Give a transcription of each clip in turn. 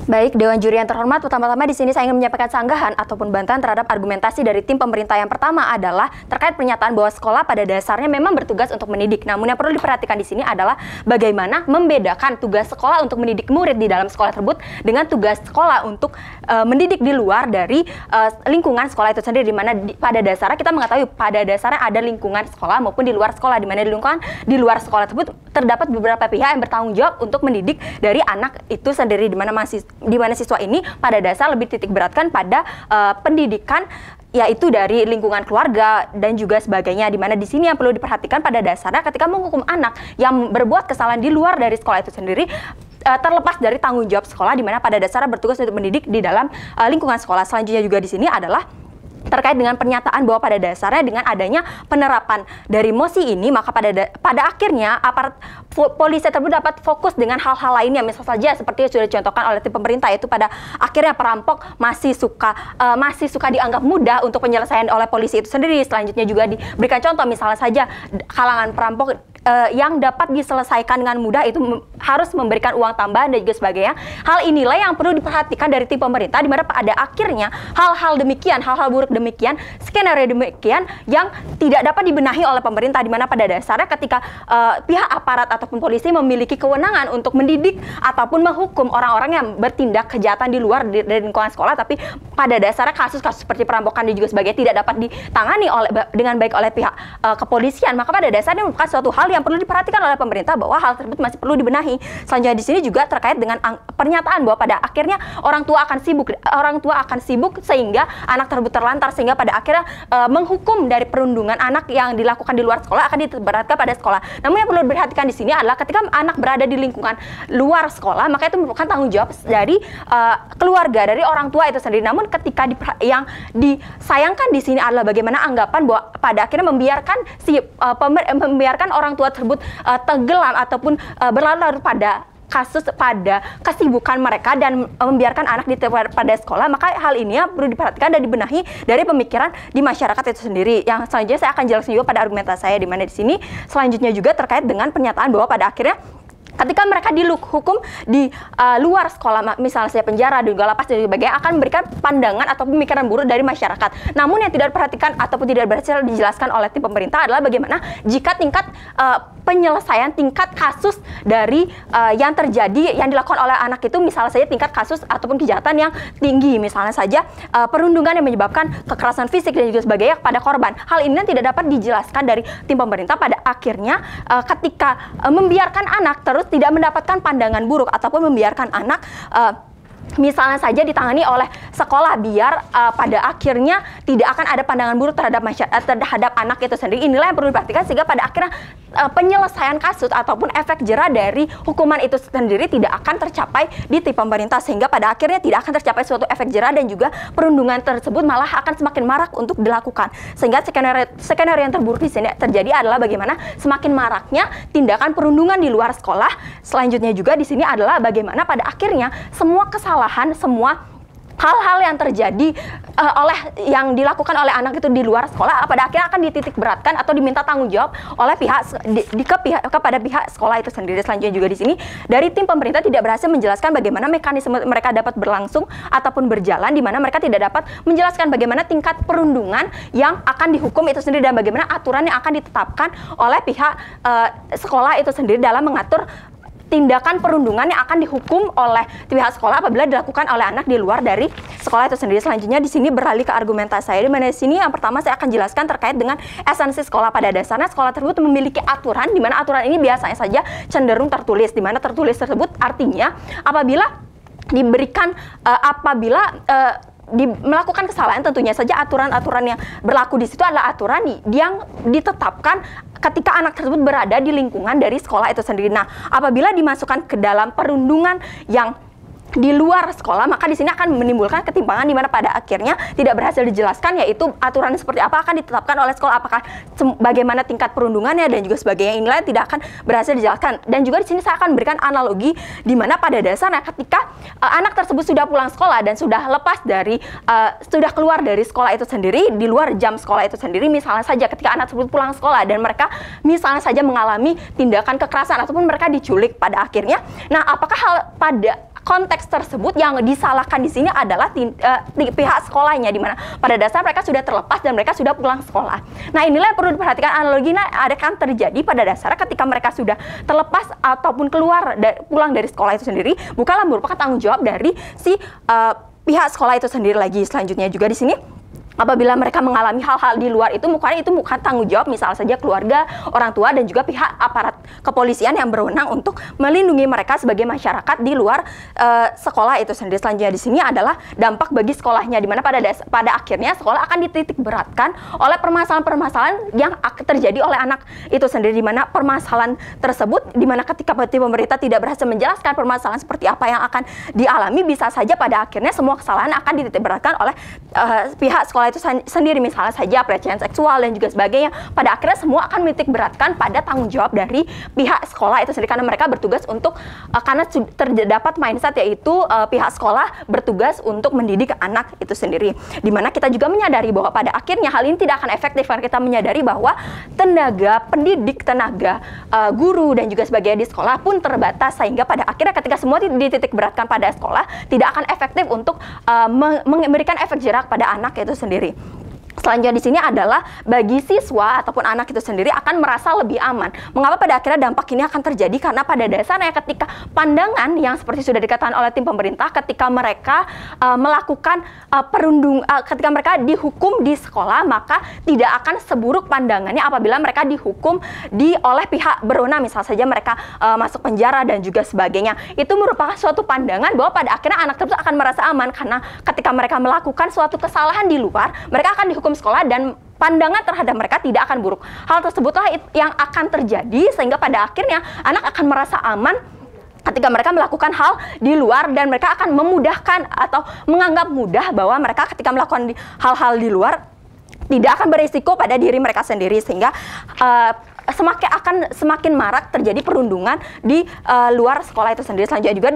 Baik, Dewan Juri yang terhormat, pertama-tama di sini saya ingin menyampaikan sanggahan ataupun bantahan terhadap argumentasi dari tim pemerintah. Yang pertama adalah terkait pernyataan bahwa sekolah pada dasarnya memang bertugas untuk mendidik. Namun yang perlu diperhatikan di sini adalah bagaimana membedakan tugas sekolah untuk mendidik murid di dalam sekolah tersebut dengan tugas sekolah untuk mendidik di luar dari lingkungan sekolah itu sendiri. Di mana pada dasarnya kita mengetahui pada dasarnya ada lingkungan sekolah maupun di luar sekolah, di mana di lingkungan di luar sekolah tersebut terdapat beberapa pihak yang bertanggung jawab untuk mendidik dari anak itu sendiri, di mana siswa ini pada dasar lebih titik beratkan pada pendidikan, yaitu dari lingkungan keluarga dan juga sebagainya. Di mana di sini yang perlu diperhatikan pada dasarnya ketika menghukum anak yang berbuat kesalahan di luar dari sekolah itu sendiri, terlepas dari tanggung jawab sekolah, di mana pada dasarnya bertugas untuk mendidik di dalam lingkungan sekolah. Selanjutnya juga di sini adalah terkait dengan pernyataan bahwa pada dasarnya dengan adanya penerapan dari mosi ini, maka pada akhirnya aparat polisi tersebut dapat fokus dengan hal-hal lainnya, misal saja seperti yang sudah dicontohkan oleh tim pemerintah, yaitu pada akhirnya perampok masih suka dianggap mudah untuk penyelesaian oleh polisi itu sendiri. Selanjutnya juga diberikan contoh, misalnya saja kalangan perampok yang dapat diselesaikan dengan mudah itu harus memberikan uang tambahan dan juga sebagainya. Hal inilah yang perlu diperhatikan dari tim pemerintah, di mana pada akhirnya hal-hal demikian, hal-hal buruk demikian, skenario demikian yang tidak dapat dibenahi oleh pemerintah, di mana pada dasarnya ketika pihak aparat ataupun polisi memiliki kewenangan untuk mendidik ataupun menghukum orang-orang yang bertindak kejahatan di luar dari lingkungan sekolah, tapi pada dasarnya kasus-kasus seperti perampokan dan juga sebagainya tidak dapat ditangani dengan baik oleh pihak kepolisian, maka pada dasarnya merupakan suatu hal yang perlu diperhatikan oleh pemerintah bahwa hal tersebut masih perlu dibenahi. Selanjutnya di sini juga terkait dengan pernyataan bahwa pada akhirnya orang tua akan sibuk sehingga anak tersebut terlantar, sehingga pada akhirnya menghukum dari perundungan anak yang dilakukan di luar sekolah akan diberatkan pada sekolah. Namun yang perlu diperhatikan di sini adalah ketika anak berada di lingkungan luar sekolah, maka itu merupakan tanggung jawab dari keluarga, dari orang tua itu sendiri. Namun ketika yang disayangkan di sini adalah bagaimana anggapan bahwa pada akhirnya membiarkan orang tua tersebut tenggelam ataupun berlarut pada kesibukan mereka dan membiarkan anak pada sekolah, maka hal ini perlu diperhatikan dan dibenahi dari pemikiran di masyarakat itu sendiri. Yang selanjutnya saya akan jelaskan juga pada argumentasi saya, di mana di sini selanjutnya juga terkait dengan pernyataan bahwa pada akhirnya ketika mereka dihukum di luar sekolah, misalnya saya penjara dan juga lapas dan sebagainya, akan memberikan pandangan atau pemikiran buruk dari masyarakat. Namun yang tidak diperhatikan ataupun tidak berhasil dijelaskan oleh tim pemerintah adalah bagaimana jika tingkat penyelesaian tingkat kasus dari yang terjadi yang dilakukan oleh anak itu, misalnya saja tingkat kasus ataupun kejahatan yang tinggi, misalnya saja perundungan yang menyebabkan kekerasan fisik dan juga sebagainya kepada korban. Hal ini tidak dapat dijelaskan dari tim pemerintah. Pada akhirnya ketika membiarkan anak terus tidak mendapatkan pandangan buruk ataupun membiarkan anak misalnya saja ditangani oleh sekolah, biar pada akhirnya tidak akan ada pandangan buruk terhadap anak itu sendiri. Inilah yang perlu diperhatikan, sehingga pada akhirnya penyelesaian kasus ataupun efek jera dari hukuman itu sendiri tidak akan tercapai di tim pemerintah, sehingga pada akhirnya tidak akan tercapai suatu efek jera dan juga perundungan tersebut malah akan semakin marak untuk dilakukan. Sehingga skenario yang terburuk di sini terjadi adalah bagaimana semakin maraknya tindakan perundungan di luar sekolah. Selanjutnya juga di sini adalah bagaimana pada akhirnya semua kesalahan, semua hal-hal yang terjadi yang dilakukan oleh anak itu di luar sekolah pada akhirnya akan dititik beratkan atau diminta tanggung jawab oleh kepada pihak sekolah itu sendiri. Selanjutnya juga di sini dari tim pemerintah tidak berhasil menjelaskan bagaimana mekanisme mereka dapat berlangsung ataupun berjalan, di mana mereka tidak dapat menjelaskan bagaimana tingkat perundungan yang akan dihukum itu sendiri dan bagaimana aturan yang akan ditetapkan oleh pihak sekolah itu sendiri dalam mengatur tindakan perundungan yang akan dihukum oleh pihak sekolah apabila dilakukan oleh anak di luar dari sekolah itu sendiri. Selanjutnya di sini beralih ke argumentasi saya, di mana di sini yang pertama saya akan jelaskan terkait dengan esensi sekolah. Pada dasarnya sekolah tersebut memiliki aturan, di mana aturan ini biasanya saja cenderung tertulis, di mana tertulis tersebut artinya apabila melakukan kesalahan, tentunya saja aturan-aturan yang berlaku di situ adalah aturan yang ditetapkan ketika anak tersebut berada di lingkungan dari sekolah itu sendiri. Nah, apabila dimasukkan ke dalam perundungan yang di luar sekolah, maka di sini akan menimbulkan ketimpangan di mana pada akhirnya tidak berhasil dijelaskan, yaitu aturan seperti apa akan ditetapkan oleh sekolah, apakah bagaimana tingkat perundungannya dan juga sebagainya, inilah tidak akan berhasil dijelaskan. Dan juga di sini saya akan berikan analogi di mana pada dasarnya ketika anak tersebut sudah pulang sekolah dan sudah lepas dari sudah keluar dari sekolah itu sendiri, di luar jam sekolah itu sendiri, misalnya saja ketika anak tersebut pulang sekolah dan mereka misalnya saja mengalami tindakan kekerasan ataupun mereka diculik pada akhirnya. Nah, apakah hal pada konteks tersebut yang disalahkan di sini adalah pihak sekolahnya, di mana pada dasar mereka sudah terlepas dan mereka sudah pulang sekolah. Nah, inilah yang perlu diperhatikan, analoginya akan terjadi pada dasarnya ketika mereka sudah terlepas ataupun pulang dari sekolah itu sendiri, bukanlah merupakan tanggung jawab dari si pihak sekolah itu sendiri lagi. Selanjutnya juga di sini, apabila mereka mengalami hal-hal di luar itu bukan tanggung jawab misalnya saja keluarga, orang tua, dan juga pihak aparat kepolisian yang berwenang untuk melindungi mereka sebagai masyarakat di luar sekolah itu sendiri. Selanjutnya di sini adalah dampak bagi sekolahnya, di mana pada akhirnya sekolah akan dititik beratkan oleh permasalahan-permasalahan yang terjadi oleh anak itu sendiri, di mana permasalahan tersebut, di mana ketika pemerintah tidak berhasil menjelaskan permasalahan seperti apa yang akan dialami, bisa saja pada akhirnya semua kesalahan akan dititik beratkan oleh pihak sekolah itu sendiri, misalnya saja pelecehan seksual dan juga sebagainya. Pada akhirnya semua akan menitik beratkan pada tanggung jawab dari pihak sekolah itu sendiri, karena mereka bertugas untuk karena terdapat mindset yaitu pihak sekolah bertugas untuk mendidik anak itu sendiri. Dimana kita juga menyadari bahwa pada akhirnya hal ini tidak akan efektif karena kita menyadari bahwa tenaga pendidik, tenaga guru dan juga sebagainya di sekolah pun terbatas, sehingga pada akhirnya ketika semua dititik beratkan pada sekolah tidak akan efektif untuk memberikan efek jerak pada anak itu sendiri. Selanjutnya di sini adalah bagi siswa ataupun anak itu sendiri akan merasa lebih aman. Mengapa pada akhirnya dampak ini akan terjadi? Karena pada dasarnya ketika pandangan yang seperti sudah dikatakan oleh tim pemerintah, ketika mereka melakukan ketika mereka dihukum di sekolah, maka tidak akan seburuk pandangannya apabila mereka dihukum oleh pihak berwenang, misal saja mereka masuk penjara dan juga sebagainya. Itu merupakan suatu pandangan bahwa pada akhirnya anak tersebut akan merasa aman, karena ketika mereka melakukan suatu kesalahan di luar, mereka akan dihukum sekolah dan pandangan terhadap mereka tidak akan buruk. Hal tersebutlah yang akan terjadi sehingga pada akhirnya anak akan merasa aman ketika mereka melakukan hal di luar, dan mereka akan memudahkan atau menganggap mudah bahwa mereka ketika melakukan hal-hal di luar tidak akan berisiko pada diri mereka sendiri, sehingga semakin marak terjadi perundungan di luar sekolah itu sendiri. Selanjutnya juga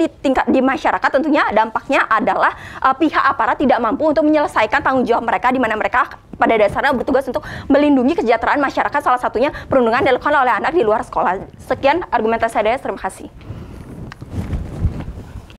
di masyarakat tentunya dampaknya adalah pihak aparat tidak mampu untuk menyelesaikan tanggung jawab mereka, di mana mereka pada dasarnya bertugas untuk melindungi kesejahteraan masyarakat, salah satunya perundungan dilakukan oleh anak di luar sekolah. Sekian argumentasi saya, terima kasih.